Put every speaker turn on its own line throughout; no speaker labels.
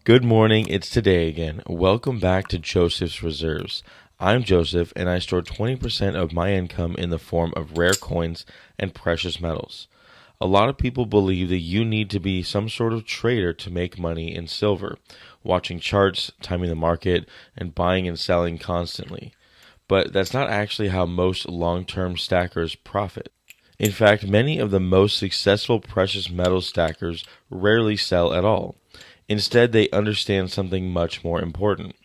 Good morning, it's today again. Welcome back to Joseph's Reserves. I'm Joseph, and I store 20% of my income in the form of rare coins and precious metals. A lot of people believe that you need to be some sort of trader to make money in silver, watching charts, timing the market, and buying and selling constantly. But that's not actually how most long-term stackers profit. In fact, many of the most successful precious metal stackers rarely sell at all. Instead, they understand something much more important: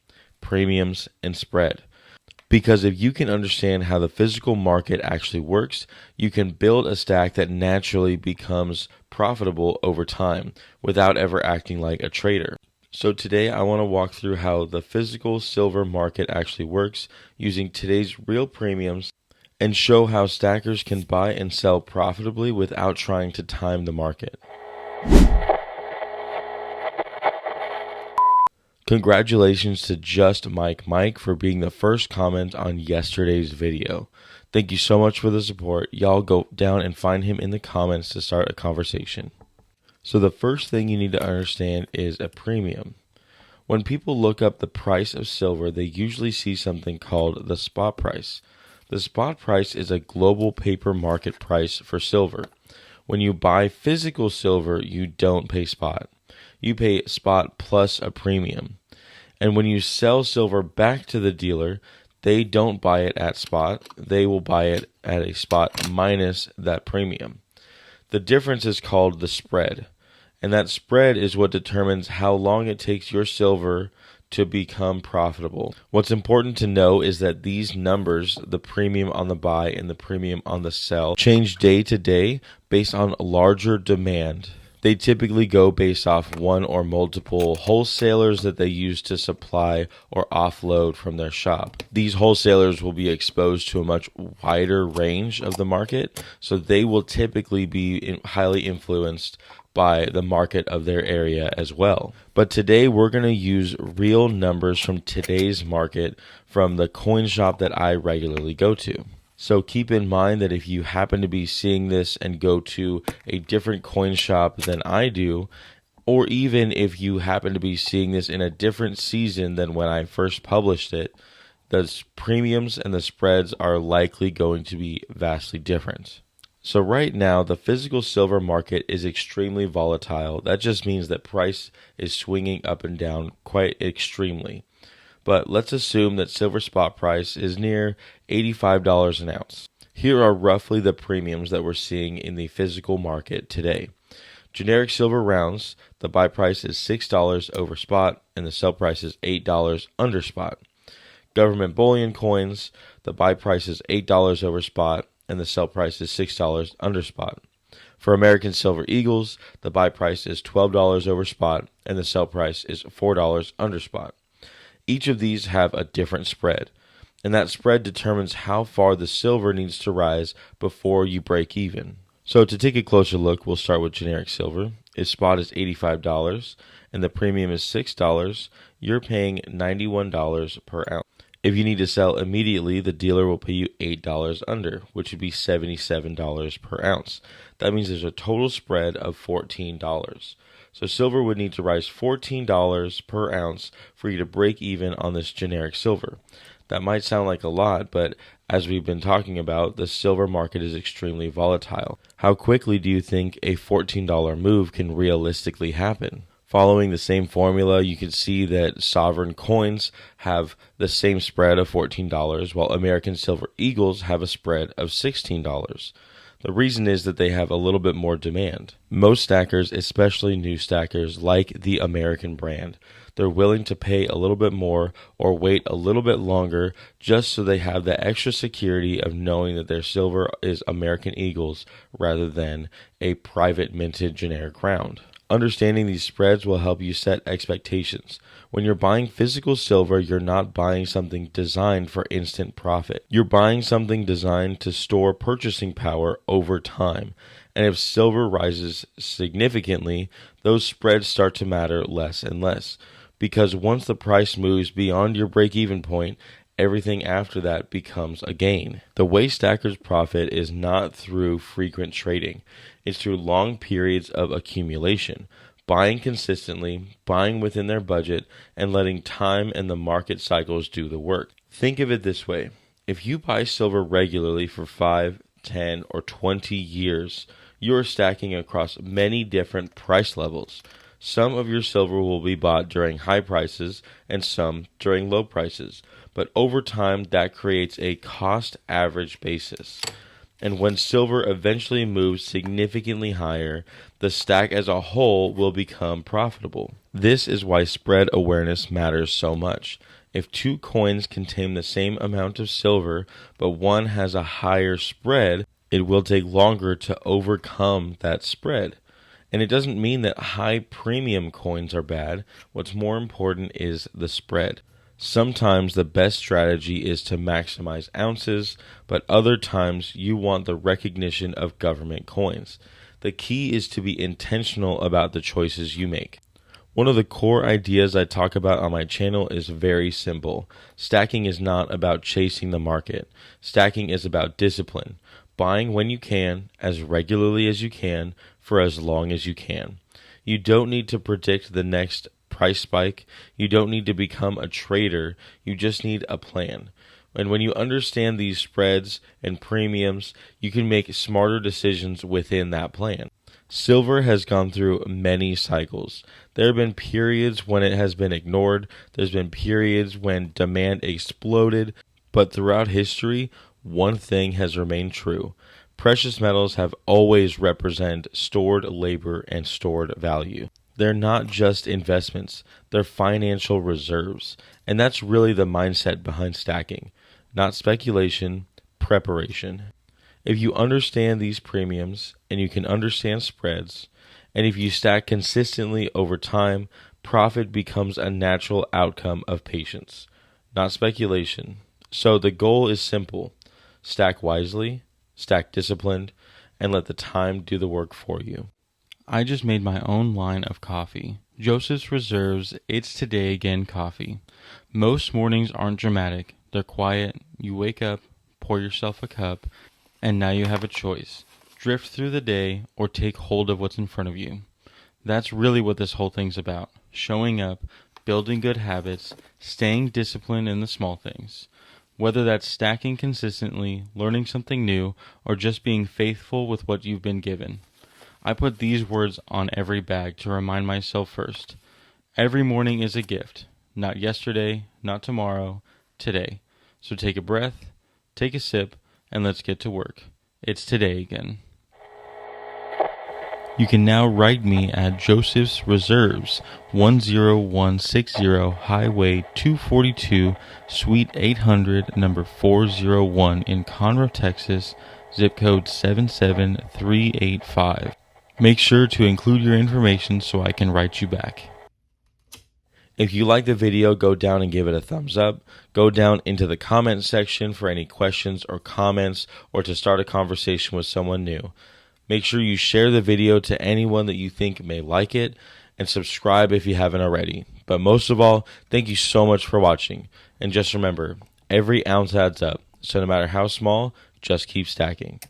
premiums and spread. Because if you can understand how the physical market actually works, you can build a stack that naturally becomes profitable over time without ever acting like a trader. So today I want to walk through how the physical silver market actually works using today's real premiums and show how stackers can buy and sell profitably without trying to time the market. Congratulations to Just Mike for being the first comment on yesterday's video. Thank you so much for the support. Y'all go down and find him in the comments to start a conversation. So the first thing you need to understand is a premium. When people look up the price of silver, they usually see something called the spot price. The spot price is a global paper market price for silver. When you buy physical silver, you don't pay spot. You pay spot plus a premium. And when you sell silver back to the dealer, they don't buy it at spot. They will buy it at a spot minus that premium. The difference is called the spread. And that spread is what determines how long it takes your silver to become profitable. What's important to know is that these numbers, the premium on the buy and the premium on the sell, change day to day based on larger demand. They typically go based off one or multiple wholesalers that they use to supply or offload from their shop. These wholesalers will be exposed to a much wider range of the market, so they will typically be highly influenced by the market of their area as well. But today we're going to use real numbers from today's market from the coin shop that I regularly go to. So keep in mind that if you happen to be seeing this and go to a different coin shop than I do, or even if you happen to be seeing this in a different season than when I first published it, the premiums and the spreads are likely going to be vastly different. So right now, the physical silver market is extremely volatile. That just means that price is swinging up and down quite extremely. But let's assume that silver spot price is near $85 an ounce. Here are roughly the premiums that we're seeing in the physical market today. Generic silver rounds, the buy price is $6 over spot and the sell price is $8 under spot. Government bullion coins, the buy price is $8 over spot and the sell price is $6 under spot. For American Silver Eagles, the buy price is $12 over spot and the sell price is $4 under spot. Each of these have a different spread, and that spread determines how far the silver needs to rise before you break even. So to take a closer look, we'll start with generic silver. If spot is $85 and the premium is $6, you're paying $91 per ounce. If you need to sell immediately, the dealer will pay you $8 under, which would be $77 per ounce. That means there's a total spread of $14. So silver would need to rise $14 per ounce for you to break even on this generic silver. That might sound like a lot, but as we've been talking about, the silver market is extremely volatile. How quickly do you think a $14 move can realistically happen? Following the same formula, you can see that sovereign coins have the same spread of $14, while American Silver Eagles have a spread of $16. The reason is that they have a little bit more demand. Most stackers, especially new stackers, like the American brand. They're willing to pay a little bit more or wait a little bit longer just so they have the extra security of knowing that their silver is American Eagles rather than a private minted generic round. Understanding these spreads will help you set expectations. When you're buying physical silver, you're not buying something designed for instant profit. You're buying something designed to store purchasing power over time. And if silver rises significantly, those spreads start to matter less and less. Because once the price moves beyond your break-even point, everything after that becomes a gain. The way stackers profit is not through frequent trading. It's through long periods of accumulation, buying consistently, buying within their budget, and letting time and the market cycles do the work. Think of it this way. If you buy silver regularly for 5, 10, or 20 years, you are stacking across many different price levels. Some of your silver will be bought during high prices and some during low prices, but over time that creates a cost average basis. And when silver eventually moves significantly higher, the stack as a whole will become profitable. This is why spread awareness matters so much. If two coins contain the same amount of silver, but one has a higher spread, it will take longer to overcome that spread. And it doesn't mean that high premium coins are bad. What's more important is the spread. Sometimes the best strategy is to maximize ounces, but other times you want the recognition of government coins. The key is to be intentional about the choices you make. One of the core ideas I talk about on my channel is very simple. Stacking is not about chasing the market. Stacking is about discipline. Buying when you can, as regularly as you can, for as long as you can. You don't need to predict the next price spike. You don't need to become a trader. You just need a plan. And when you understand these spreads and premiums, you can make smarter decisions within that plan. Silver has gone through many cycles. There have been periods when it has been ignored. There's been periods when demand exploded. But throughout history, one thing has remained true. Precious metals have always represented stored labor and stored value. They're not just investments, they're financial reserves. And that's really the mindset behind stacking. Not speculation, preparation. If you understand these premiums and you can understand spreads, and if you stack consistently over time, profit becomes a natural outcome of patience, not speculation. So the goal is simple. Stack wisely, stack disciplined, and let the time do the work for you. I just made my own line of coffee. Joseph's Reserves It's Today Again coffee. Most mornings aren't dramatic. They're quiet. You wake up, pour yourself a cup, and now you have a choice. Drift through the day or take hold of what's in front of you. That's really what this whole thing's about. Showing up, building good habits, staying disciplined in the small things. Whether that's stacking consistently, learning something new, or just being faithful with what you've been given. I put these words on every bag to remind myself first. Every morning is a gift. Not yesterday, not tomorrow, today. So take a breath, take a sip, and let's get to work. It's today again. You can now write me at Joseph's Reserves, 10160 Highway 242, Suite 800, number 401 in Conroe, Texas, zip code 77385. Make sure to include your information so I can write you back. If you like the video, go down and give it a thumbs up. Go down into the comment section for any questions or comments or to start a conversation with someone new. Make sure you share the video to anyone that you think may like it, and subscribe if you haven't already. But most of all, thank you so much for watching. And just remember, every ounce adds up. So no matter how small, just keep stacking.